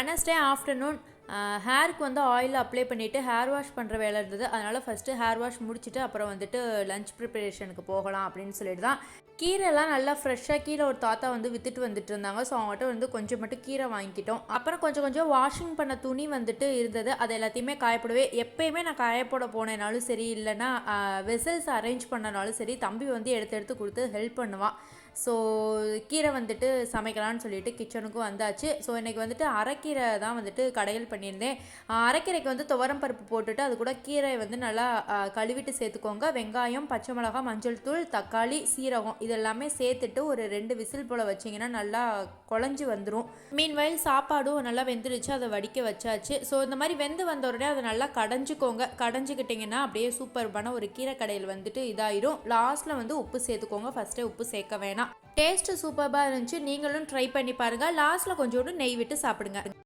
Wednesday afternoon ஹேருக்கு வந்து oil apply பண்ணிவிட்டு ஹேர் வாஷ் பண்ணுற வேலை இருந்தது. அதனால் ஃபஸ்ட்டு ஹேர் வாஷ் முடிச்சுட்டு அப்புறம் வந்துட்டு லஞ்ச் ப்ரிப்பரேஷனுக்கு போகலாம் அப்படின்னு சொல்லிட்டு தான். கீரைலாம் நல்லா ஃப்ரெஷ்ஷாக கீரை ஒரு தாத்தா வந்து விற்றுட்டு வந்துட்டு இருந்தாங்க. ஸோ அவங்ககிட்ட வந்து கொஞ்சம் மட்டும் கீரை வாங்கிக்கிட்டோம். அப்புறம் கொஞ்சம் கொஞ்சம் வாஷிங் பண்ண துணி வந்துட்டு இருந்தது. அது எல்லாத்தையுமே காயப்போடுவேன். எப்போயுமே நான் காயப்போட போனேனாலும் சரி, இல்லைன்னா வெசல்ஸ் அரேஞ்ச் பண்ணனாலும் சரி, தம்பி வந்து எடுத்து எடுத்து கொடுத்து ஹெல்ப் பண்ணுவான். ஸோ கீரை வந்துட்டு சமைக்கலான்னு சொல்லிட்டு கிச்சனுக்கும் வந்தாச்சு. ஸோ இன்றைக்கி வந்துட்டு அரைக்கீரை தான் வந்துட்டு கடையில் பண்ணியிருந்தேன். அரைக்கீரைக்கு வந்து துவரம் பருப்பு போட்டுட்டு அது கூட கீரை வந்து நல்லா கழுவிட்டு சேர்த்துக்கோங்க. வெங்காயம், பச்சை மிளகாய், மஞ்சள் தூள், தக்காளி, சீரகம் இதெல்லாமே சேர்த்துட்டு ஒரு 2 விசில் போல் வச்சிங்கன்னா நல்லா குழஞ்சி வந்துடும். மீன்வயல் சாப்பாடும் நல்லா வெந்துருச்சு, அதை வடிக்க வச்சாச்சு. ஸோ இந்த மாதிரி வெந்து வந்த உடனே அதை நல்லா கடைஞ்சிக்கோங்க. கடைஞ்சிக்கிட்டிங்கன்னா அப்படியே சூப்பர்பான ஒரு கீரை கடையில் வந்துட்டு இதாயிடும். லாஸ்ட்டில் வந்து உப்பு சேர்த்துக்கோங்க. ஃபஸ்ட்டே உப்பு சேர்க்க வேணாம். டேஸ்ட்டு சூப்பராக இருந்துச்சு. நீங்களும் ட்ரை பண்ணி பாருங்கள். லாஸ்ட்டில் கொஞ்சோண்டு நெய் விட்டு சாப்பிடுங்க.